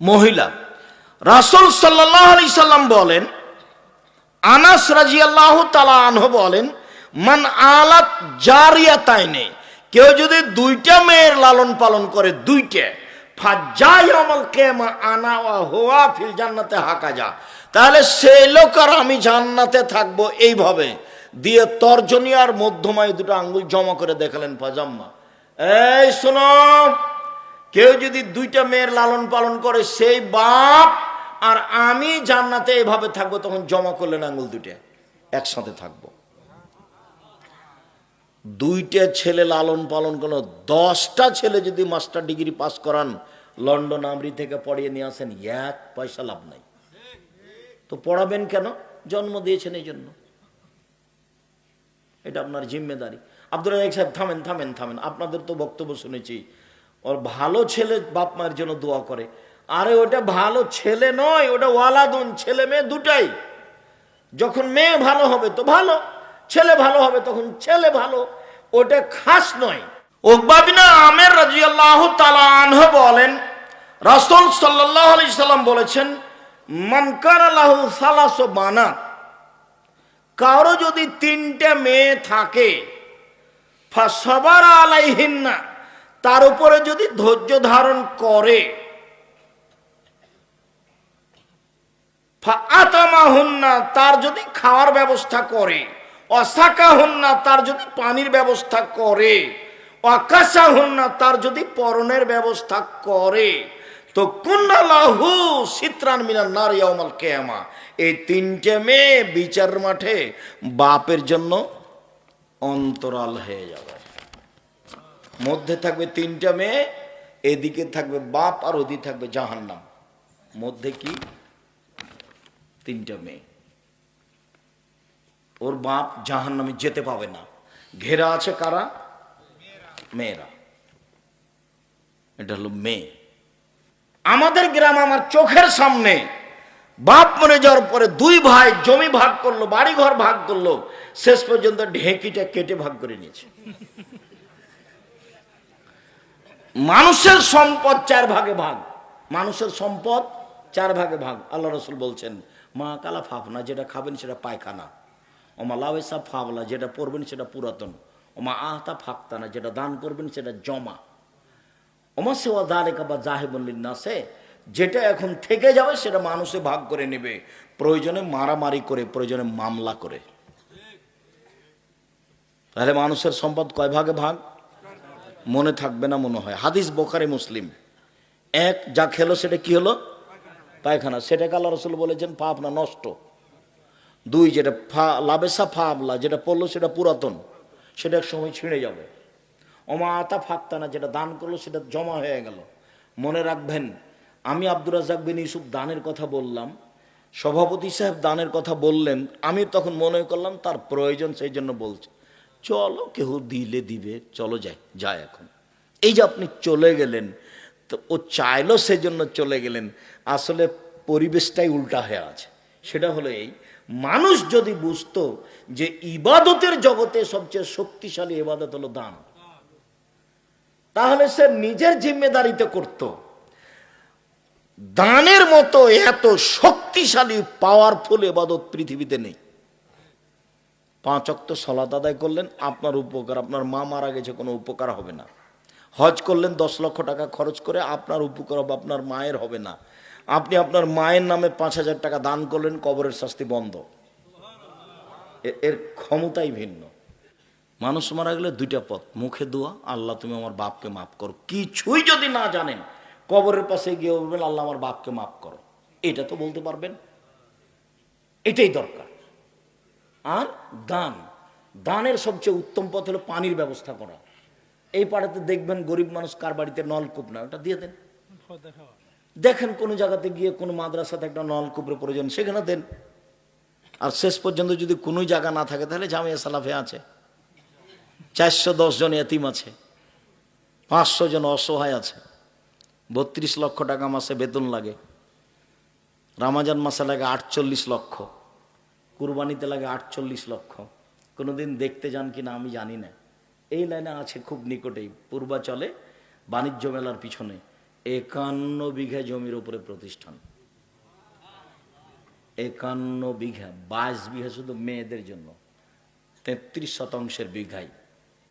মহিলা। রাসূল সাল্লাল্লাহু আলাইহি সাল্লাম বলেন, আনাস রাদিয়াল্লাহু তাআলা আনহু বলেন, মান আলাত জারিয়াতাইনে, কেউ যদি দুইটা মেয়ের লালন পালন করে, দুইটা, ফাজায়াউমাল কিয়ামা আনা ওয়া হুয়া ফিল জান্নাতে হাকাজা, তাহলে সেই লোক আর আমি জান্নাতে থাকবো এইভাবে দিয়ে তর্জনী আর মধ্যমায় দুটো আঙ্গুল জমা করে দেখালেন ফাজাম্মা। এই শোনো, কেউ যদি দুইটা মেয়ের লালন পালন করে সেই বাপ আর আমি জান্নাতে এভাবে থাকবো, তখন জমা করলেন আঙ্গুল দুইটা, একসাথে থাকবো। দুইটা ছেলে লালন পালন করলো, 10টা ছেলে যদি মাস্টার ডিগ্রি পাস করান, লন্ডন আমরি থেকে পড়িয়ে নিয়ে আসেন, 1 পয়সা লাভ নাই। তো পড়াবেন কেন? জন্ম দিয়েছেন এই জন্য, এটা আপনার জিম্মেদারি। আব্দুর রাজ্জাক সাহেব, থামেন থামেন থামেন, আপনাদের তো বক্তব্য শুনেছি, ওর ভালো ছেলে বাপ মায়ের জন্য দোয়া করে। আরে ওটা ভালো ছেলে নয়, ওটা ওয়ালাদুন, ছেলে মেয়ে দুটাই। যখন মেয়ে ভালো হবে তো ভালো, ছেলে ভালো হবে তখন ছেলে ভালো, ওটা খাস নয়। উকবা বিন আমের রাদিয়াল্লাহু তাআলা আনহু বলেন, রাসূল সাল্লাল্লাহু আলাইহি সাল্লাম বলেছেন, মান কানা লাহু সালাসু বানাত, কারো যদি 3টা মেয়ে থাকে, ফাসাবারা আলাইহিন্না, তার উপরে যদি ধৈর্য ধারণ করে, ফাআতামাহুন্না, তার যদি খাওয়ার ব্যবস্থা করে, অসাকাহুন্না, তার যদি পানির ব্যবস্থা করে, ওয়াকাসাহুন্না, তার যদি পরনের ব্যবস্থা করে, তো কুন্নালাহু সিতরান মিনান নার ইয়াউমাল কিয়ামা, এই 3টে মেয়ে বিচার মাঠে বাপের জন্য অন্তরাল হয়ে যাবে। মধ্যে থাকবে 3টা মেয়ে, এদিকে থাকবে বাপ আর ওদিকে থাকবে জাহান্নাম। মধ্যে কি? 3টা মেয়ে। ওর বাপ জাহান্নামে যেতে পাবে না, ঘেরা আছে কারা? মেয়েরা। এটা হলো মেয়ে। আমাদের গ্রাম, আমার চোখের সামনে বাপ মরে যাওয়ার পরে 2 ভাই জমি ভাগ করলো, বাড়ি ঘর ভাগ করলো, শেষ পর্যন্ত ঢেঁকিটা কেটে ভাগ করে নিয়েছে। মানুষের সম্পদ 4 ভাগে ভাগ, মানুষের সম্পদ 4 ভাগে ভাগ। আল্লাহ রাসূল বলছেন, মা কালা ফাফনা, যেটা খাবেন সেটা পায়খানা, ওমা লাওয়েসা ফাবলা, যেটা পড়বেন সেটা পুরাতন, ওমা আহতা ফাক্তানা, যেটা দান করবেন সেটা জমা, ওমা সেওয়া দালেকা বা জাহেবুল লিন্নাসে, যেটা এখন থেকে যাবে সেটা মানুষে ভাগ করে নেবে, প্রয়োজনে মারামারি করে, প্রয়োজনে মামলা করে। তাহলে মানুষের সম্পদ কয় ভাগে ভাগ? মনে থাকবে না মনে হয়, হাদিস বুখারী মুসলিম। 1, যা খেলো সেটা কি হলো? পায়খানা, সেটাকে আল্লাহ রাসূল বলেছেন পাপ না, নষ্ট। 2, যেটা লাবেসা ফাবলা, যেটা পড়লো সেটা পুরাতন, সেটা এক সময় ছিঁড়ে যাবে। ওমা আতা ফাক্তানা, যেটা দান করলো সেটা জমা হয়ে গেল। মনে রাখবেন, আমি আব্দুর রাজ্জাক বিন ইউসুফ দানের কথা বললাম, সভাপতি সাহেব দানের কথা বললেন, আমি তখন মনে করলাম তার প্রয়োজন, সেই জন্য বলছে চলো, কেউ দিলে দিবে, চলো যাই যায়। এখন এই যে আপনি চলে গেলেন, তো ও চাইলো সেজন্য চলে গেলেন, আসলে পরিবেশটাই উল্টা হয়ে আছে। সেটা হলো এই, মানুষ যদি বুঝতো যে ইবাদতের জগতে সবচেয়ে শক্তিশালী ইবাদত হলো দান, তাহলে সে নিজের জিম্মেদারিতে করত। দানের মতো এত শক্তিশালী পাওয়ারফুল ইবাদত পৃথিবীতে নেই। 5 ওয়াক্ত সালাত আদায় করলেন, আপনার উপকার, আপনার মা মারা গেছে কোনো উপকার হবে না। হজ করলেন 10 লক্ষ টাকা খরচ করে, আপনার উপকার হবে, আপনার মায়ের হবে না। আপনি আপনার মায়ের নামে 5,000 টাকা দান করলেন, কবরের শাস্তি বন্ধ। এর ক্ষমতাই ভিন্ন। মানুষ মারা গেলে 2টা পথ, মুখে দোয়া, আল্লাহ তুমি আমার বাপকে মাফ করো, কিছুই যদি না জানেন কবরের পাশে গিয়ে বলবেন আল্লাহ আমার বাপকে মাফ করো, এটা তো বলতে পারবেন, এটাই দরকার। আর দান, দানের সবচেয়ে উত্তম পথ হলো পানির ব্যবস্থা করা। এই পাড়াতে দেখবেন গরিব মানুষ কার বাড়িতে নলকূপ না, ওটা দিয়ে দেন। দেখেন কোনো জায়গাতে গিয়ে কোনো মাদ্রাসাতে একটা নলকূপের প্রয়োজন, সেখানে দেন। আর শেষ পর্যন্ত যদি কোনো জায়গা না থাকে, তাহলে জামিয়া সালাফে আছে, 410 জন এতিম আছে, 500 জন অসহায় আছে, 32 লক্ষ টাকা মাসে বেতন লাগে, রামাজান মাসে লাগে 48 লক্ষ, কুরবানিতে লাগে 48 লক্ষ। কোনোদিন দেখতে যান কিনা আমি জানি না, এই লাইনে আছে খুব নিকটেই, পূর্বাচলে বাণিজ্য মেলার পিছনে 51 বিঘা জমির উপরে প্রতিষ্ঠান, 51 বিঘা, 22 বিঘা শুধু মেয়েদের জন্য, 33 শতাংশের বিঘায়